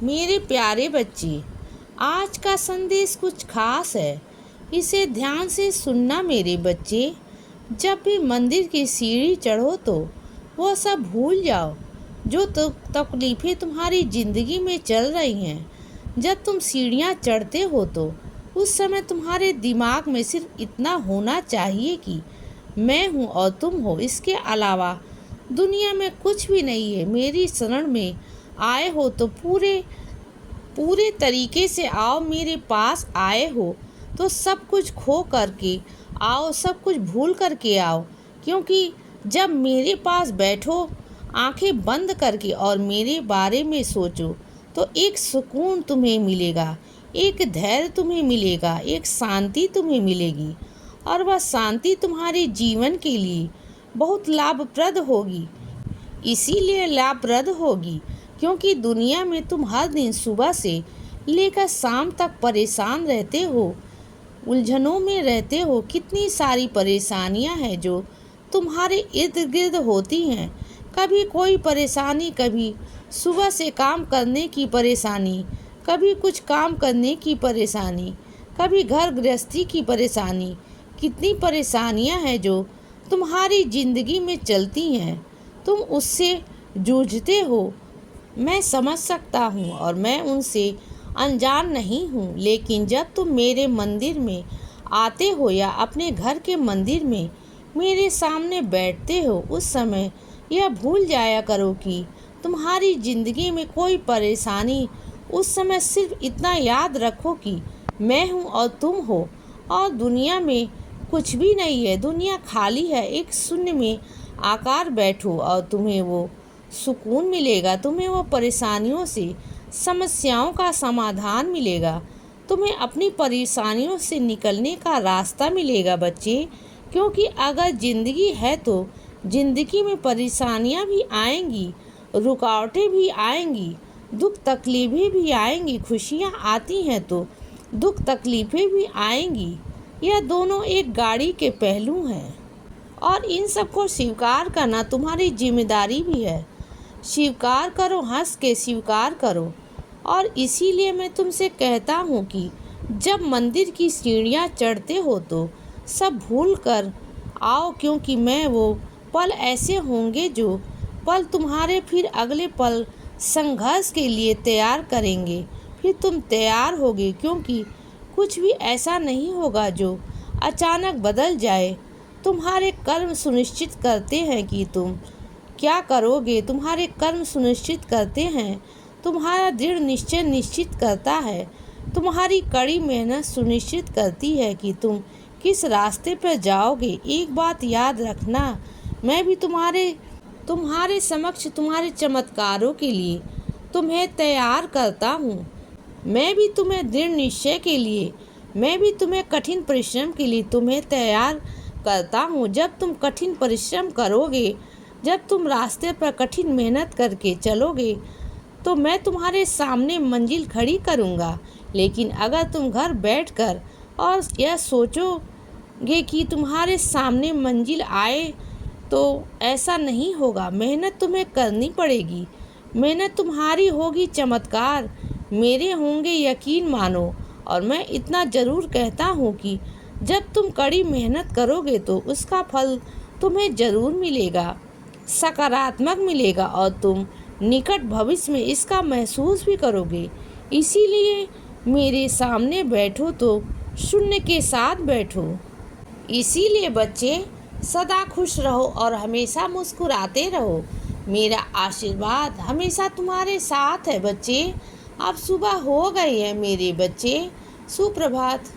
मेरे प्यारे बच्चे, आज का संदेश कुछ खास है। इसे ध्यान से सुनना मेरे बच्चे। जब भी मंदिर की सीढ़ी चढ़ो तो वो सब भूल जाओ जो तकलीफ़ें तुम्हारी ज़िंदगी में चल रही हैं। जब तुम सीढ़ियाँ चढ़ते हो तो उस समय तुम्हारे दिमाग में सिर्फ इतना होना चाहिए कि मैं हूँ और तुम हो। इसके अलावा दुनिया में कुछ भी नहीं है। मेरी शरण में आए हो तो पूरे तरीके से आओ। मेरे पास आए हो तो सब कुछ खो करके आओ, सब कुछ भूल करके आओ। क्योंकि जब मेरे पास बैठो आंखें बंद करके और मेरे बारे में सोचो तो एक सुकून तुम्हें मिलेगा, एक धैर्य तुम्हें मिलेगा, एक शांति तुम्हें मिलेगी। और वह शांति तुम्हारे जीवन के लिए बहुत लाभप्रद होगी। इसीलिए लाभप्रद होगी क्योंकि दुनिया में तुम हर दिन सुबह से लेकर शाम तक परेशान रहते हो, उलझनों में रहते हो। कितनी सारी परेशानियां हैं जो तुम्हारे इर्द गिर्द होती हैं। कभी कोई परेशानी, कभी सुबह से काम करने की परेशानी, कभी कुछ काम करने की परेशानी, कभी घर गृहस्थी की परेशानी। कितनी परेशानियां हैं जो तुम्हारी ज़िंदगी में चलती हैं। तुम उससे जूझते हो, मैं समझ सकता हूँ और मैं उनसे अनजान नहीं हूँ। लेकिन जब तुम मेरे मंदिर में आते हो या अपने घर के मंदिर में मेरे सामने बैठते हो, उस समय यह भूल जाया करो कि तुम्हारी ज़िंदगी में कोई परेशानी। उस समय सिर्फ इतना याद रखो कि मैं हूँ और तुम हो और दुनिया में कुछ भी नहीं है। दुनिया खाली है। एक शून्य में आकार बैठो और तुम्हें वो सुकून मिलेगा, तुम्हें वो परेशानियों से, समस्याओं का समाधान मिलेगा, तुम्हें अपनी परेशानियों से निकलने का रास्ता मिलेगा बच्चे। क्योंकि अगर ज़िंदगी है तो ज़िंदगी में परेशानियां भी आएंगी, रुकावटें भी आएंगी, दुख तकलीफ़ें भी आएंगी। खुशियां आती हैं तो दुख तकलीफ़ें भी आएंगी। यह दोनों एक गाड़ी के पहलू हैं और इन सबको स्वीकार करना तुम्हारी जिम्मेदारी भी है। स्वीकार करो, हंस के स्वीकार करो। और इसीलिए मैं तुमसे कहता हूँ कि जब मंदिर की सीढ़ियाँ चढ़ते हो तो सब भूल कर आओ। क्योंकि मैं वो पल ऐसे होंगे जो पल तुम्हारे फिर अगले पल संघर्ष के लिए तैयार करेंगे। फिर तुम तैयार होगे क्योंकि कुछ भी ऐसा नहीं होगा जो अचानक बदल जाए। तुम्हारे कर्म सुनिश्चित करते हैं कि तुम क्या करोगे। तुम्हारे कर्म सुनिश्चित करते हैं, तुम्हारा दृढ़ निश्चय निश्चित करता है, तुम्हारी कड़ी मेहनत सुनिश्चित करती है कि तुम किस रास्ते पर जाओगे। एक बात याद रखना, मैं भी तुम्हारे समक्ष तुम्हारे चमत्कारों के लिए तुम्हें तैयार करता हूँ। मैं भी तुम्हें दृढ़ निश्चय के लिए, मैं भी तुम्हें कठिन परिश्रम के लिए तुम्हें तैयार करता हूँ। जब तुम कठिन परिश्रम करोगे, जब तुम रास्ते पर कठिन मेहनत करके चलोगे तो मैं तुम्हारे सामने मंजिल खड़ी करूँगा। लेकिन अगर तुम घर बैठकर और यह सोचोगे कि तुम्हारे सामने मंजिल आए तो ऐसा नहीं होगा। मेहनत तुम्हें करनी पड़ेगी, मेहनत तुम्हारी होगी, चमत्कार मेरे होंगे, यकीन मानो। और मैं इतना ज़रूर कहता हूँ कि जब तुम कड़ी मेहनत करोगे तो उसका फल तुम्हें ज़रूर मिलेगा, सकारात्मक मिलेगा और तुम निकट भविष्य में इसका महसूस भी करोगे। इसीलिए मेरे सामने बैठो तो शून्य के साथ बैठो। इसीलिए बच्चे सदा खुश रहो और हमेशा मुस्कुराते रहो। मेरा आशीर्वाद हमेशा तुम्हारे साथ है बच्चे। अब सुबह हो गई है मेरे बच्चे। सुप्रभात।